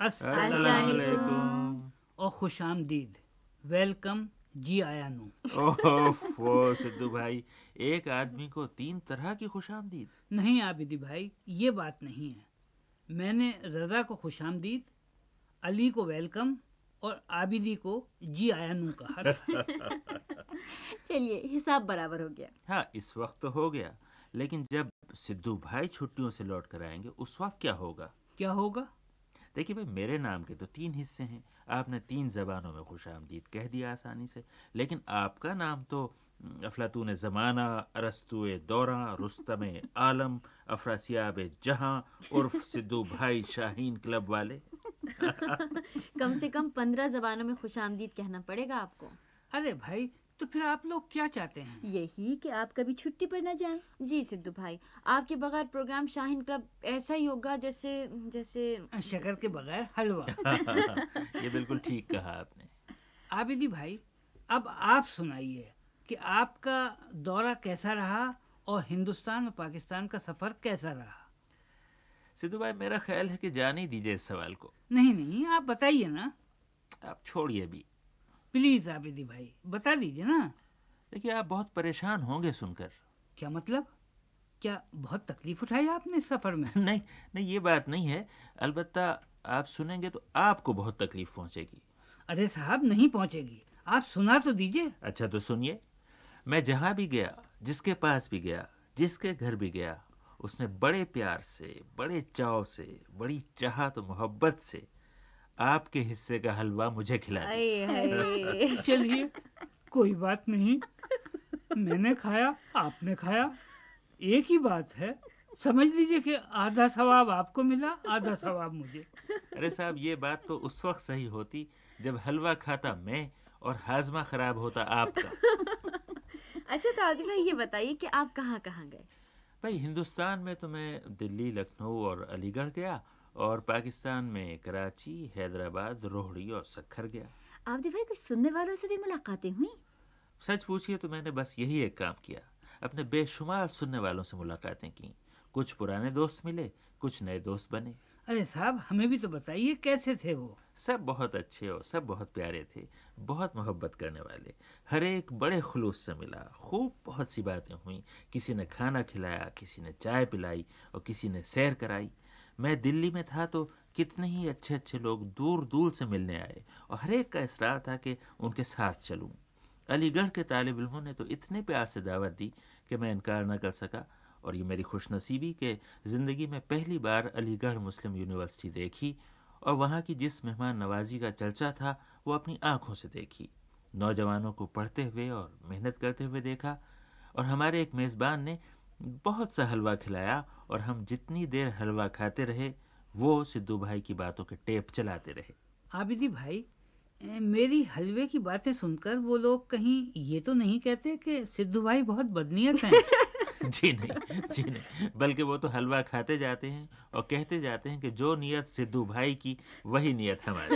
السلام علیکم اور خوش آمدید، ویلکم، جی آیا نو۔ اوہ سدھو بھائی، ایک آدمی کو 3 طرح کی خوش آمدید؟ نہیں عابدی بھائی، یہ بات نہیں ہے۔ میں نے رضا کو خوش آمدید، علی کو ویلکم اور عابدی کو جی آیا نو کہا۔ چلیے حساب برابر ہو گیا۔ ہاں اس وقت تو ہو گیا، لیکن جب سدھو بھائی چھٹیوں سے لوٹ کر آئیں گے اس وقت کیا ہوگا؟ کیا ہوگا؟ دیکھیے بھائی، میرے نام کے تو 3 حصے ہیں، آپ نے 3 زبانوں میں خوش آمدید کہہ دیا آسانی سے، لیکن آپ کا نام تو افلاطون زمانہ، ارسطو دورہ، رستم عالم، افراسیاب جہاں عرف سدھو بھائی شاہین کلب والے۔ کم سے کم 15 زبانوں میں خوش آمدید کہنا پڑے گا آپ کو۔ ارے بھائی، تو پھر آپ لوگ کیا چاہتے ہیں؟ یہی کہ آپ کبھی چھٹی پر نہ جائیں۔ جی سدھو بھائی، آپ کے بغیر پروگرام شاہین کلب ایسا ہی ہوگا جیسے شکر کے بغیر حلوہ۔ یہ بالکل ٹھیک کہا آپ نے۔ عابدی بھائی، اب آپ سنائیے کہ آپ کا دورہ کیسا رہا اور ہندوستان اور پاکستان کا سفر کیسا رہا؟ سدھو بھائی، میرا خیال ہے کہ جان ہی دیجیے اس سوال کو۔ نہیں، آپ بتائیے نا، آپ چھوڑیے بھی۔ پلیز عابدی بھائی بتا دیجیے نا۔ دیکھیے، آپ بہت پریشان ہوں گے سن کر۔ کیا مطلب؟ کیا بہت تکلیف اٹھائی آپ نے سفر میں؟ نہیں یہ بات نہیں ہے، البتہ آپ سنیں گے تو آپ کو بہت تکلیف پہنچے گی۔ ارے صاحب، نہیں پہنچے گی، آپ سنا تو دیجیے۔ اچھا تو سنیے، میں جہاں بھی گیا، جس کے پاس بھی گیا، جس کے گھر بھی گیا، اس نے بڑے پیار سے، بڑے چاؤ سے، بڑی چاہت و محبت سے آپ کے حصے کا حلوہ مجھے کھلا دیا۔ چلیے کوئی بات نہیں، میں نے کھایا، آپ نے کھایا، ایک ہی بات ہے، سمجھ لیجئے کہ آدھا ثواب آپ کو ملا، آدھا ثواب مجھے۔ ارے صاحب، یہ بات تو اس وقت صحیح ہوتی جب حلوہ کھاتا میں اور ہاضمہ خراب ہوتا آپ کا۔ اچھا تو عادل بھائی یہ بتائیے کہ آپ کہاں کہاں گئے؟ بھائی ہندوستان میں تو میں دلی، لکھنؤ اور علی گڑھ گیا، اور پاکستان میں کراچی، حیدرآباد، روہڑی اور سکھر گیا۔ عابدی بھائی، کچھ سننے والوں سے بھی ملاقاتیں ہوئیں؟ سچ پوچھئے تو میں نے بس یہی ایک کام کیا، اپنے بے شمار سننے والوں سے ملاقاتیں کی، کچھ پرانے دوست ملے، کچھ نئے دوست بنے۔ ارے صاحب، ہمیں بھی تو بتائیے کیسے تھے وہ؟ سب بہت اچھے اور سب بہت پیارے تھے، بہت محبت کرنے والے، ہر ایک بڑے خلوص سے ملا، خوب بہت سی باتیں ہوئیں، کسی نے کھانا کھلایا، کسی نے چائے پلائی اور کسی نے سیر کرائی۔ میں دلی میں تھا تو کتنے ہی اچھے اچھے لوگ دور دور سے ملنے آئے اور ہر ایک کا اصرار تھا کہ ان کے ساتھ چلوں۔ علی گڑھ کے طالب علموں نے تو اتنے پیار سے دعوت دی کہ میں انکار نہ کر سکا، اور یہ میری خوش نصیبی کہ زندگی میں پہلی بار علی گڑھ مسلم یونیورسٹی دیکھی اور وہاں کی جس مہمان نوازی کا چرچا تھا وہ اپنی آنکھوں سے دیکھی۔ نوجوانوں کو پڑھتے ہوئے اور محنت کرتے ہوئے دیکھا، اور ہمارے ایک میزبان نے بہت سا حلوہ کھلایا، اور ہم جتنی دیر حلوہ کھاتے رہے وہ سدھو بھائی کی باتوں کے ٹیپ چلاتے رہے۔ عابدی بھائی، میری حلوے کی باتیں سن کر وہ لوگ کہیں یہ تو نہیں کہتے کہ سدھو بھائی بہت بدنیت ہیں؟ جی نہیں، بلکہ وہ تو حلوہ کھاتے جاتے ہیں اور کہتے جاتے ہیں کہ جو نیت سدھو بھائی کی وہی نیت ہماری۔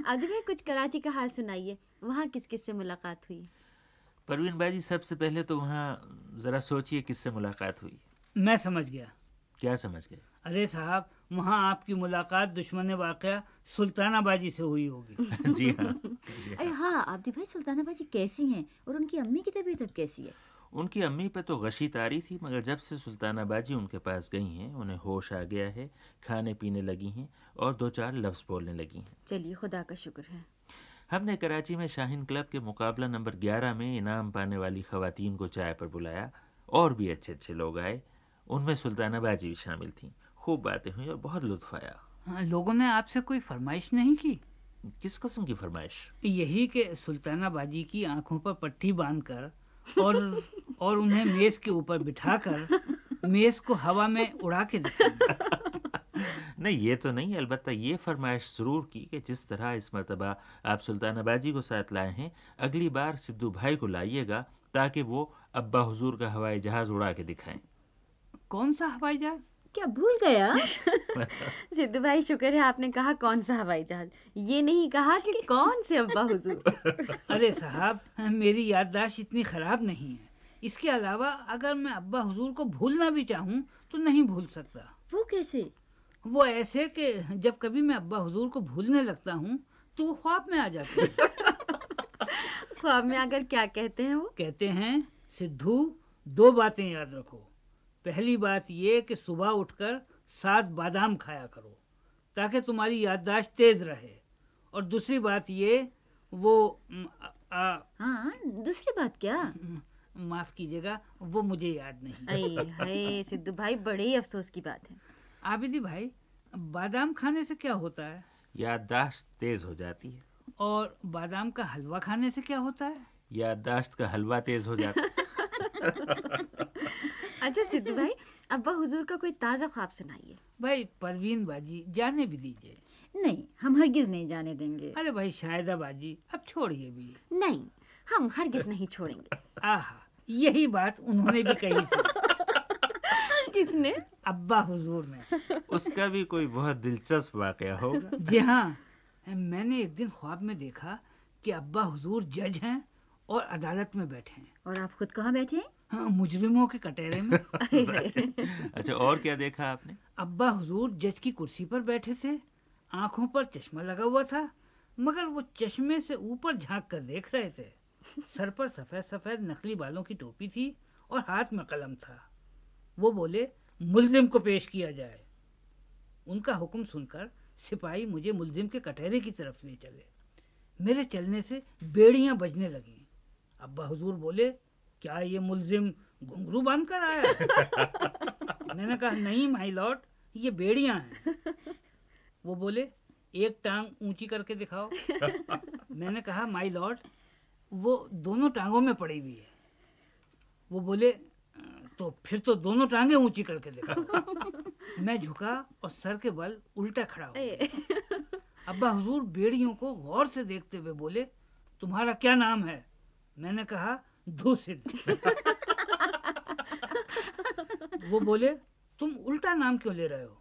عابدی بھائی، کچھ کراچی کا حال سنائیے، وہاں کس کس سے ملاقات ہوئی؟ پروین باجی، سب سے پہلے تو وہاں ذرا سوچئے کس سے ملاقات ہوئی۔ میں سمجھ گیا۔ کیا سمجھ گئے؟ ارے صاحب، وہاں آپ کی ملاقات دشمن واقعہ سلطانہ باجی سے ہوئی ہوگی۔ جی ہاں۔ ارے ہاں عابدی بھائی، سلطانہ باجی کیسی ہیں اور ان کی امی کی طبیعت اب کیسی ہے؟ ان کی امی پہ تو غشی طاری تھی، مگر جب سے سلطانہ باجی ان کے پاس گئی ہیں انہیں ہوش آ گیا ہے، کھانے پینے لگی ہیں اور 2-4 لفظ بولنے لگی ہیں۔ چلیے خدا کا شکر ہے۔ ہم نے کراچی میں شاہین کلب کے مقابلہ نمبر 11 میں انعام پانے والی خواتین کو چائے پر بلایا، اور بھی اچھے اچھے لوگ آئے، ان میں سلطانہ باجی بھی شامل تھیں۔ خوب باتیں ہوئیں اور بہت لطف آیا۔ ہاں، لوگوں نے آپ سے کوئی فرمائش نہیں کی؟ کس قسم کی فرمائش؟ یہی کہ سلطانہ باجی کی آنکھوں پر پٹی باندھ کر اور انہیں میز کے اوپر بٹھا کر میز کو ہوا میں اڑا کے دکھانا۔ نہیں، یہ تو نہیں، البتہ یہ فرمائش ضرور کی کہ جس طرح اس مرتبہ آپ سلطانہ باجی کو ساتھ لائے ہیں، اگلی بار سدھو بھائی کو لائیے گا تاکہ وہ ابا حضور کا ہوائی جہاز اڑا کے دکھائیں۔ کون سا ہوائی جہاز؟ کیا بھول گیا؟ سدھو بھائی، شکر ہے آپ نے کہا کون سا ہوائی جہاز، یہ نہیں کہا کہ کون سے ابا حضور۔ ارے صاحب، میری یادداشت اتنی خراب نہیں ہے، اس کے علاوہ اگر میں ابا حضور کو بھولنا بھی چاہوں تو نہیں بھول سکتا۔ وہ کیسے؟ वो ऐसे कि जब कभी मैं अब्बा हुजूर को भूलने लगता हूँ तो वो ख्वाब में आ जाते हैं। ख्वाब में आकर क्या कहते हैं वो? कहते हैं, सिद्धू 2 बातें याद रखो। पहली बात ये कि सुबह उठकर 7 बादाम खाया करो ताकि तुम्हारी याददाश्त तेज रहे। और दूसरी बात ये, वो हाँ, दूसरी बात क्या? माफ कीजिएगा, वो मुझे याद नहीं। अये हाय सिद्धू भाई, बड़े ही अफसोस की बात है। आबिदी भाई, बादाम खाने से क्या होता है? याददाश्त तेज हो जाती है। और बादाम का हलवा खाने से क्या होता है? याददाश्त का हलवा तेज हो जाता है। अच्छा सिद्धू भाई, अब्बा हुजूर का कोई ताज़ा ख्वाब सुनाइए। भाई परवीन बाजी, जाने भी दीजिए। नहीं, हम हरगिज नहीं जाने देंगे। अरे भाई शाहिदा बाजी, अब छोड़िए भी। नहीं, हम हरगिज नहीं छोड़ेंगे। आहा, यही बात उन्होंने भी कही थी। किसने? अब्बा हुजूर ने। उसका भी कोई बहुत दिलचस्प वाकया होगा। जी हाँ, मैंने एक दिन ख्वाब में देखा कि अब्बा हुजूर जज हैं और अदालत में बैठे हैं। और आप खुद कहाँ बैठे हैं? हाँ, मुजरिमों के कटहरे में। अच्छा, और क्या देखा आपने? अब्बा हुजूर जज की कुर्सी पर बैठे थे, आंखों पर चश्मा लगा हुआ था, मगर वो चश्मे से ऊपर झांक कर देख रहे थे। सर पर सफेद सफेद नकली बालों की टोपी थी और हाथ में कलम था। वो बोले, मुल्जिम को पेश किया जाए। उनका हुक्म सुनकर सिपाही मुझे मुल्जिम के कटहरे की तरफ ले चले। मेरे चलने से बेड़ियां बजने लगीं। अब्बा हुजूर बोले, क्या ये मुल्जिम घुंघरू बांध कर आया है? मैंने कहा, नहीं माई लॉर्ड, ये बेड़ियां हैं। वो बोले, एक टांग ऊंची करके दिखाओ। मैंने कहा, माई लॉर्ड, वो दोनों टांगों में पड़ी हुई है। वो बोले, तो फिर तो दोनों टांगें ऊंची करके दिखाओ। मैं झुका और सर के बल उल्टा खड़ा हो गया। अब्बा हुजूर बेड़ियों को गौर से देखते हुए बोले, तुम्हारा क्या नाम है? मैंने कहा, धूसिद। वो बोले, तुम उल्टा नाम क्यों ले रहे हो?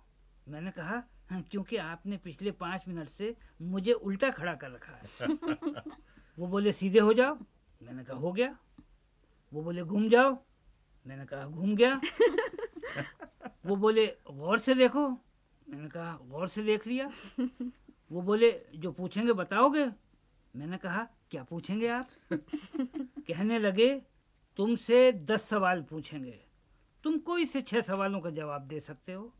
मैंने कहा, हाँ, क्योंकि आपने पिछले 5 मिनट से मुझे उल्टा खड़ा कर रखा है। वो बोले, सीधे हो जाओ। मैंने कहा, हो गया। वो बोले, घूम जाओ। मैंने कहा, घूम गया। वो बोले, गौर से देखो। मैंने कहा, गौर से देख लिया। वो बोले, जो पूछेंगे बताओगे? मैंने कहा, क्या पूछेंगे आप? कहने लगे, तुमसे 10 सवाल पूछेंगे, तुम कोई से 6 सवालों का जवाब दे सकते हो।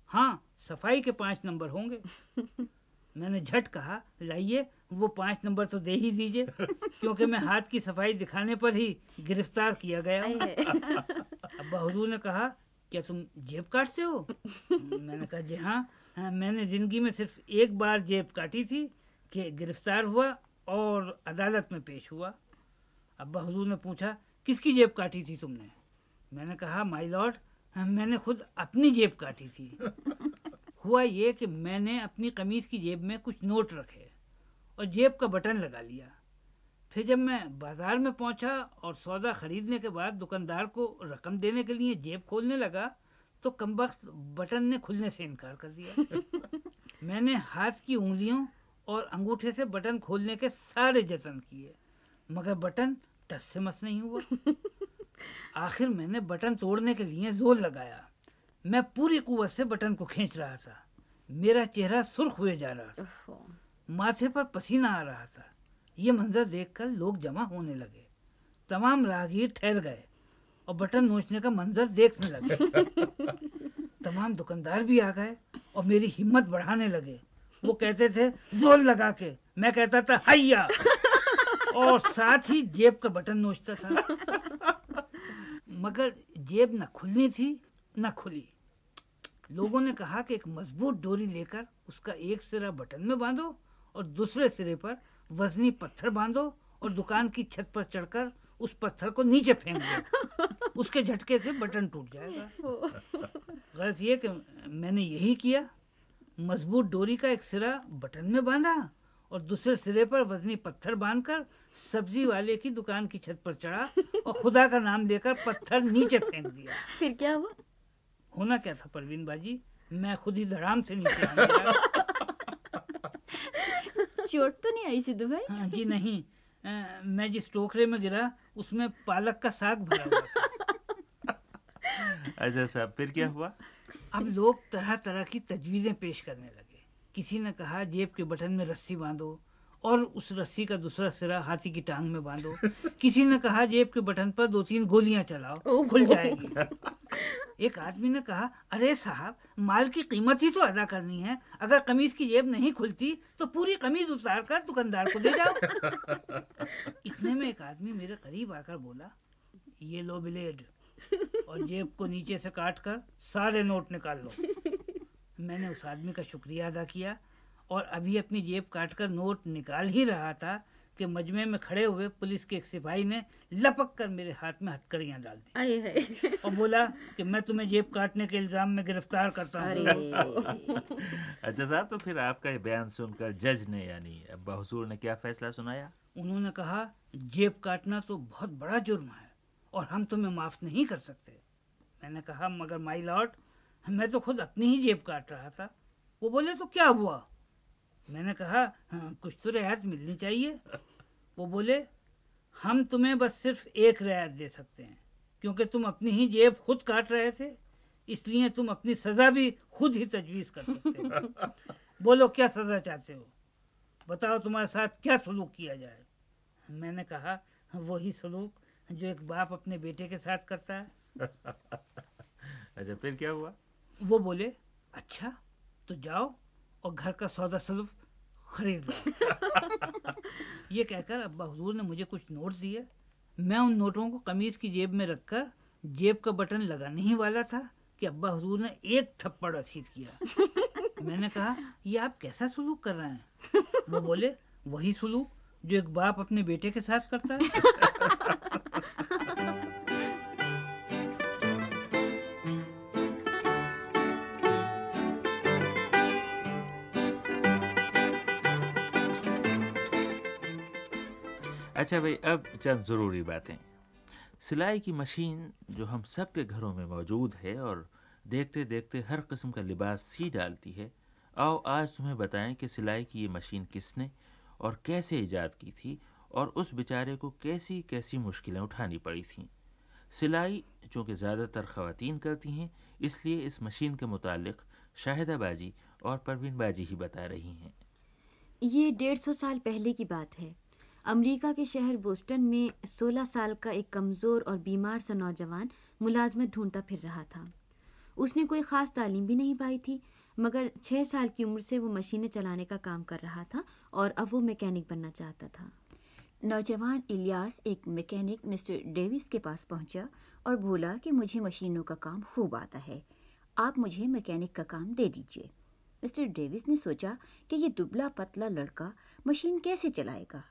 हाँ, सफाई के 5 नंबर होंगे। मैंने झट कहा, लाइए वो 5 नंबर तो दे ही दीजिए, क्योंकि मैं हाथ की सफाई दिखाने पर ही गिरफ्तार किया गया हूँ। अब्बा हुजूर ने कहा, क्या तुम जेब काटते हो? मैंने कहा, जी हाँ, मैंने जिंदगी में सिर्फ एक बार जेब काटी थी कि गिरफ्तार हुआ और अदालत में पेश हुआ। अब्बा हुजूर ने पूछा, किसकी जेब काटी थी तुमने? मैंने कहा, माय लॉर्ड, मैंने खुद अपनी जेब काटी थी। हुआ ये कि मैंने अपनी कमीज़ की जेब में कुछ नोट रखे और जेब का बटन लगा लिया। फिर जब मैं बाज़ार में पहुंचा और सौदा ख़रीदने के बाद दुकानदार को रकम देने के लिए जेब खोलने लगा तो कमबख्त बटन ने खुलने से इनकार कर दिया। मैंने हाथ की उंगलियों और अंगूठे से बटन खोलने के सारे जतन किए, मगर बटन टस से मस नहीं हुआ। आखिर मैंने बटन तोड़ने के लिए जोर लगाया। मैं पूरी कुव्वत से बटन को खींच रहा था। मेरा चेहरा सुर्ख हुए जा रहा था, माथे पर पसीना आ रहा था। ये मंजर देखकर लोग जमा होने लगे। तमाम राहगीर ठहर गए और बटन नोचने का मंजर देखने लगे। तमाम दुकानदार भी आ गए और मेरी हिम्मत बढ़ाने लगे। वो कहते थे, जोर लगा के। मैं कहता था, हैया, और साथ ही जेब का बटन नोचता था। मगर जेब न खुलनी थी न खुली। लोगों ने कहा कि एक मजबूत डोरी लेकर उसका एक सिरा बटन में बांधो और दूसरे सिरे पर वजनी पत्थर बांधो और दुकान की छत पर चढ़कर उस पत्थर को नीचे फेंक दो। उसके झटके से बटन टूट जाएगा। गलत ये कि मैंने यही किया। मजबूत डोरी का एक सिरा बटन में बांधा और दूसरे सिरे पर वजनी पत्थर बांधकर सब्जी वाले की दुकान की छत पर चढ़ा और खुदा का नाम लेकर पत्थर नीचे फेंक दिया। फिर क्या हुआ? होना क्या था परवीन बाजी, मैं खुद ही धड़ाम से नीचे आ गया। चोट तो नहीं आई सिद्धू भाई? हाँ जी नहीं, मैं जिस टोकरे में गिरा उसमें पालक का साग भरा हुआ था। अच्छा साहब, फिर क्या हुआ? अब लोग तरह तरह की तजवीज़ें पेश करने लगे। किसी ने कहा जेब के बटन में रस्सी बांधो और उस रस्सी का दूसरा सिरा हाथी की टांग में बांधो। किसी ने कहा जेब के बटन पर 2-3 गोलियां चलाओ, खुल जाएगी। एक आदमी ने कहा, अरे साहब, माल की कीमत ही तो अदा करनी है, अगर कमीज की जेब नहीं खुलती तो पूरी कमीज उतार कर दुकानदार को दे जाओ। इतने में एक आदमी मेरे करीब आकर बोला, ये लो ब्लेड और जेब को नीचे से काट कर सारे नोट निकाल लो। मैंने उस आदमी का शुक्रिया अदा किया और अभी अपनी जेब काटकर नोट निकाल ही रहा था कि मजमे में खड़े हुए पुलिस के एक सिपाही ने लपक कर मेरे हाथ में हथकड़ियां डाल दी आए हाय। और बोला कि मैं तुम्हें जेब काटने के इल्जाम में गिरफ्तार करता हूँ। अरे अच्छा साहब, तो फिर आपका ये बयान सुनकर जज ने यानी अब्बा हुजूर ने क्या फैसला सुनाया? उन्होंने कहा, जेब काटना तो बहुत बड़ा जुर्म है और हम तुम्हें माफ नहीं कर सकते। मैंने कहा, मगर माय लॉर्ड, मैं तो खुद अपनी ही जेब काट रहा था। वो बोले, तो क्या हुआ? मैंने कहा, हाँ, कुछ तो रियायत मिलनी चाहिए। वो बोले, हम तुम्हें बस सिर्फ एक रियायत दे सकते हैं, क्योंकि तुम अपनी ही जेब खुद काट रहे थे, इसलिए तुम अपनी सज़ा भी खुद ही तजवीज़ कर सकते हो। बोलो, क्या सज़ा चाहते हो? बताओ, तुम्हारे साथ क्या सलूक किया जाए? मैंने कहा, वही सलूक जो एक बाप अपने बेटे के साथ करता है। अच्छा, फिर क्या हुआ? वो बोले, अच्छा, तो जाओ और घर का सौदा सलूफ खरीद लो। ये कहकर अब्बा हुजूर ने मुझे कुछ नोट दिए। मैं उन नोटों को कमीज की जेब में रखकर जेब का बटन लगाने ही वाला था कि अब्बा हुजूर ने एक थप्पड़ रसीद किया। मैंने कहा, ये आप कैसा सलूक कर रहे हैं? वो बोले, वही सलूक जो एक बाप अपने बेटे के साथ करता है। अच्छा भाई, अब चंद ज़रूरी बातें। सिलाई की मशीन जो हम सब के घरों में मौजूद है और देखते देखते हर किस्म का लिबास सी डालती है, आओ आज तुम्हें बताएं कि सिलाई की ये मशीन किसने और कैसे ईजाद की थी और उस बेचारे को कैसी कैसी मुश्किलें उठानी पड़ी थीं। सिलाई चूँकि ज़्यादातर ख़वातीन करती हैं, इसलिए इस मशीन के मुतालिक शाहिदा बाजी और परवीन बाजी ही बता रही हैं। ये 150 साल पहले की बात है। अमेरिका के शहर बोस्टन में 16 साल का एक कमज़ोर और बीमार सा नौजवान मुलाजमत ढूंढता फिर रहा था। उसने कोई ख़ास तालीम भी नहीं पाई थी, मगर 6 साल की उम्र से वो मशीनें चलाने का काम कर रहा था और अब वो मैकेनिक बनना चाहता था। नौजवान इलियास एक मैकेनिक मिस्टर डेविस के पास पहुंचा और बोला कि मुझे मशीनों का काम खूब आता है, आप मुझे मैकेनिक का काम दे दीजिए। मिस्टर डेविस ने सोचा कि ये दुबला पतला लड़का मशीन कैसे चलाएगा,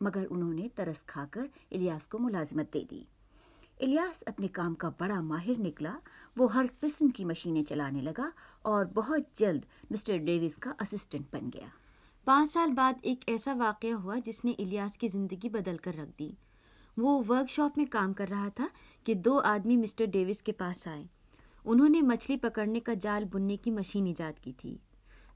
मगर उन्होंने तरस खाकर इलियास को मुलाजमत दे दी। इलियास अपने काम का बड़ा माहिर निकला। वो हर किस्म की मशीनें चलाने लगा और बहुत जल्द मिस्टर डेविस का असिस्टेंट बन गया। 5 साल बाद एक ऐसा वाक़या हुआ जिसने इलियास की ज़िंदगी बदल कर रख दी। वो वर्कशॉप में काम कर रहा था कि 2 आदमी मिस्टर डेविस के पास आए। उन्होंने मछली पकड़ने का जाल बुनने की मशीन ईजाद की थी।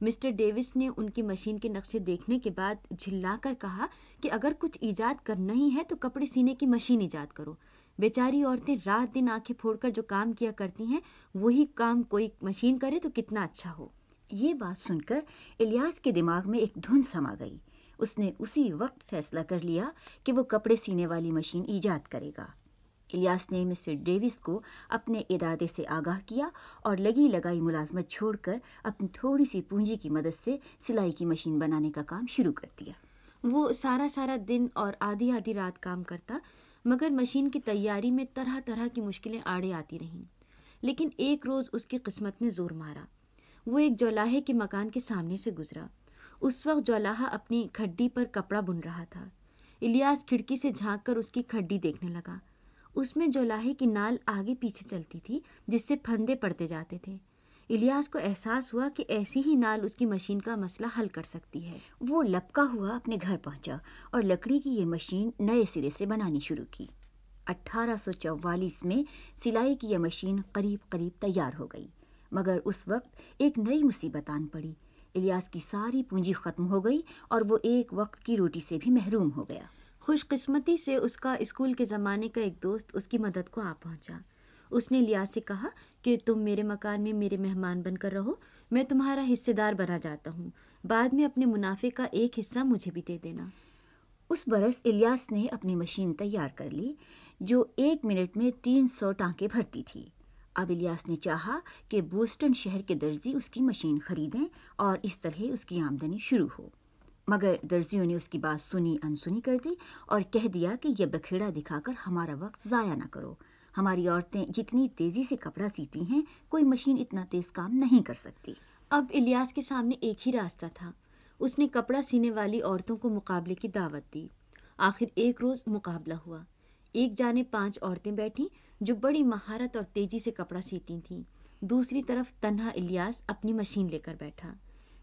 मिस्टर डेविस ने उनकी मशीन के नक्शे देखने के बाद झिल्लाकर कहा कि अगर कुछ ईजाद करना ही है तो कपड़े सीने की मशीन ईजाद करो। बेचारी औरतें रात दिन आंखें फोड़कर जो काम किया करती हैं, वही काम कोई मशीन करे तो कितना अच्छा हो। ये बात सुनकर इलियास के दिमाग में एक धुन समा गई। उसने उसी वक्त फैसला कर लिया कि वो कपड़े सीने वाली मशीन ईजाद करेगा। इलियास ने मिस्टर डेविस को अपने इरादे से आगाह किया और लगी लगाई मुलाजमत छोड़कर अपनी थोड़ी सी पूंजी की मदद से सिलाई की मशीन बनाने का काम शुरू कर दिया। वो सारा सारा दिन और आधी आधी रात काम करता, मगर मशीन की तैयारी में तरह तरह की मुश्किलें आड़े आती रहीं। लेकिन एक रोज़ उसकी किस्मत ने ज़ोर मारा। वो एक जौलाहे के मकान के सामने से गुजरा। उस वक्त जौलाहा अपनी खड्डी पर कपड़ा बुन रहा था। इलियास खिड़की से झांक कर उसकी खड्डी देखने लगा। उसमें जौलाहे की नाल आगे पीछे चलती थी, जिससे फंदे पड़ते जाते थे। इलियास को एहसास हुआ कि ऐसी ही नाल उसकी मशीन का मसला हल कर सकती है। वो लपका हुआ अपने घर पहुंचा और लकड़ी की ये मशीन नए सिरे से बनानी शुरू की। 1844 में सिलाई की यह मशीन करीब करीब तैयार हो गई, मगर उस वक्त एक नई मुसीबत आन पड़ी। इलियास की सारी पूंजी ख़त्म हो गई और वो एक वक्त की रोटी से भी महरूम हो गया। खुशकिस्मती से उसका स्कूल के ज़माने का एक दोस्त उसकी मदद को आ पहुंचा। اس نے الیاس سے کہا کہ تم میرے مکان میں میرے مہمان بن کر رہو، میں تمہارا حصے دار بنا جاتا ہوں، بعد میں اپنے منافع کا ایک حصہ مجھے بھی دے دینا۔ اس برس الیاس نے اپنی مشین تیار کر لی جو 1 منٹ میں 300 ٹانکے بھرتی تھی۔ اب الیاس نے چاہا کہ بوسٹن شہر کے درزی اس کی مشین خریدیں اور اس طرح اس کی آمدنی شروع ہو، مگر درزیوں نے اس کی بات سنی انسنی کر دی اور کہہ دیا کہ یہ بکھیڑا دکھا کر ہمارا وقت ضائع نہ کرو، ہماری عورتیں جتنی تیزی سے کپڑا سیتی ہیں کوئی مشین اتنا تیز کام نہیں کر سکتی۔ اب الیاس کے سامنے ایک ہی راستہ تھا، اس نے کپڑا سینے والی عورتوں کو مقابلے کی دعوت دی۔ آخر ایک روز مقابلہ ہوا، ایک جانب 5 عورتیں بیٹھیں جو بڑی مہارت اور تیزی سے کپڑا سیتی تھیں، دوسری طرف تنہا الیاس اپنی مشین لے کر بیٹھا،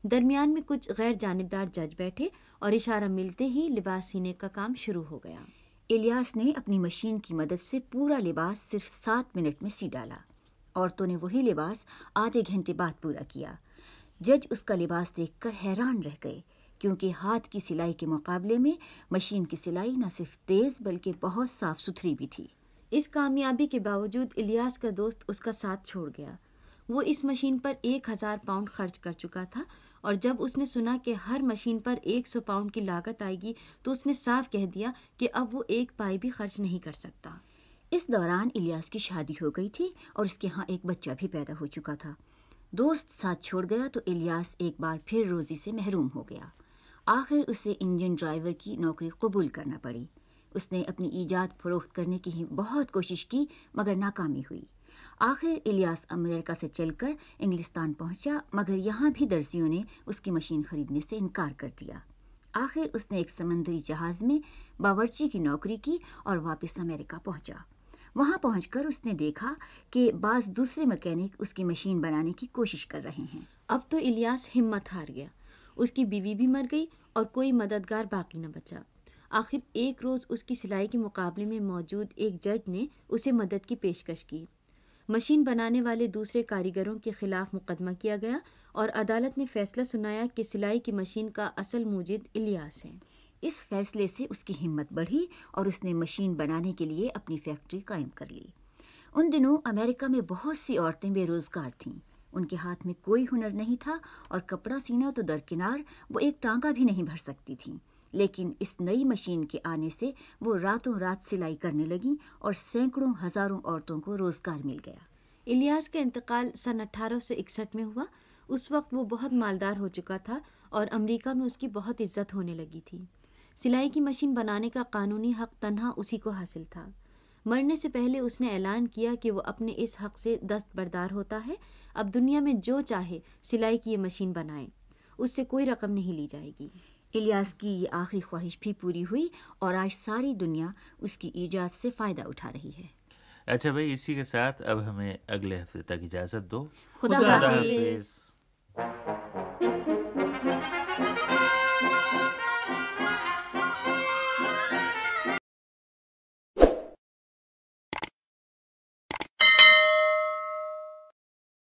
درمیان میں کچھ غیر جانبدار جج بیٹھے اور اشارہ ملتے ہی لباس سینے کا کام شروع ہو گیا۔ الیاس نے اپنی مشین کی مدد سے پورا لباس صرف 7 منٹ میں سی ڈالا۔ عورتوں نے وہی لباس آدھے گھنٹے بعد پورا کیا۔ جج اس کا لباس دیکھ کر حیران رہ گئے، کیونکہ ہاتھ کی سلائی کے مقابلے میں مشین کی سلائی نہ صرف تیز بلکہ بہت صاف ستھری بھی تھی۔ اس کامیابی کے باوجود الیاس کا دوست اس کا ساتھ چھوڑ گیا۔ وہ اس مشین پر 1000 پاؤنڈ خرچ کر چکا تھا، اور جب اس نے سنا کہ ہر مشین پر 100 پاؤنڈ کی لاگت آئے گی تو اس نے صاف کہہ دیا کہ اب وہ 1 پائی بھی خرچ نہیں کر سکتا۔ اس دوران الیاس کی شادی ہو گئی تھی اور اس کے ہاں ایک بچہ بھی پیدا ہو چکا تھا۔ دوست ساتھ چھوڑ گیا تو الیاس ایک بار پھر روزی سے محروم ہو گیا۔ آخر اسے انجن ڈرائیور کی نوکری قبول کرنا پڑی۔ اس نے اپنی ایجاد فروخت کرنے کی بہت کوشش کی مگر ناکامی ہوئی۔ آخر الیاس امریکہ سے چل کر انگلستان پہنچا، مگر یہاں بھی درزیوں نے اس کی مشین خریدنے سے انکار کر دیا۔ آخر اس نے ایک سمندری جہاز میں باورچی کی نوکری کی اور واپس امریکہ پہنچا۔ وہاں پہنچ کر اس نے دیکھا کہ بعض دوسرے مکینک اس کی مشین بنانے کی کوشش کر رہے ہیں۔ اب تو الیاس ہمت ہار گیا، اس کی بیوی بھی مر گئی اور کوئی مددگار باقی نہ بچا۔ آخر ایک روز اس کی سلائی کے مقابلے میں موجود ایک جج نے اسے مدد کی پیشکش کی۔ مشین بنانے والے دوسرے کاریگروں کے خلاف مقدمہ کیا گیا اور عدالت نے فیصلہ سنایا کہ سلائی کی مشین کا اصل موجد الیاس ہے۔ اس فیصلے سے اس کی ہمت بڑھی اور اس نے مشین بنانے کے لیے اپنی فیکٹری قائم کر لی۔ ان دنوں امریکہ میں بہت سی عورتیں بے روزگار تھیں، ان کے ہاتھ میں کوئی ہنر نہیں تھا اور کپڑا سینا تو درکنار، وہ ایک ٹانکا بھی نہیں بھر سکتی تھیں۔ لیکن اس نئی مشین کے آنے سے وہ راتوں رات سلائی کرنے لگیں اور سینکڑوں ہزاروں عورتوں کو روزگار مل گیا۔ الیاس کا انتقال سن 1861 میں ہوا۔ اس وقت وہ بہت مالدار ہو چکا تھا اور امریکہ میں اس کی بہت عزت ہونے لگی تھی۔ سلائی کی مشین بنانے کا قانونی حق تنہا اسی کو حاصل تھا۔ مرنے سے پہلے اس نے اعلان کیا کہ وہ اپنے اس حق سے دستبردار ہوتا ہے، اب دنیا میں جو چاہے سلائی کی یہ مشین بنائے، اس سے کوئی رقم نہیں لی جائے گی۔ الیاس کی یہ آخری خواہش بھی پوری ہوئی اور آج ساری دنیا اس کی ایجاد سے فائدہ اٹھا رہی ہے۔ اچھا بھائی، اسی کے ساتھ اب ہمیں اگلے ہفتے تک اجازت دو۔ خدا خدا حافظ۔ حافظ۔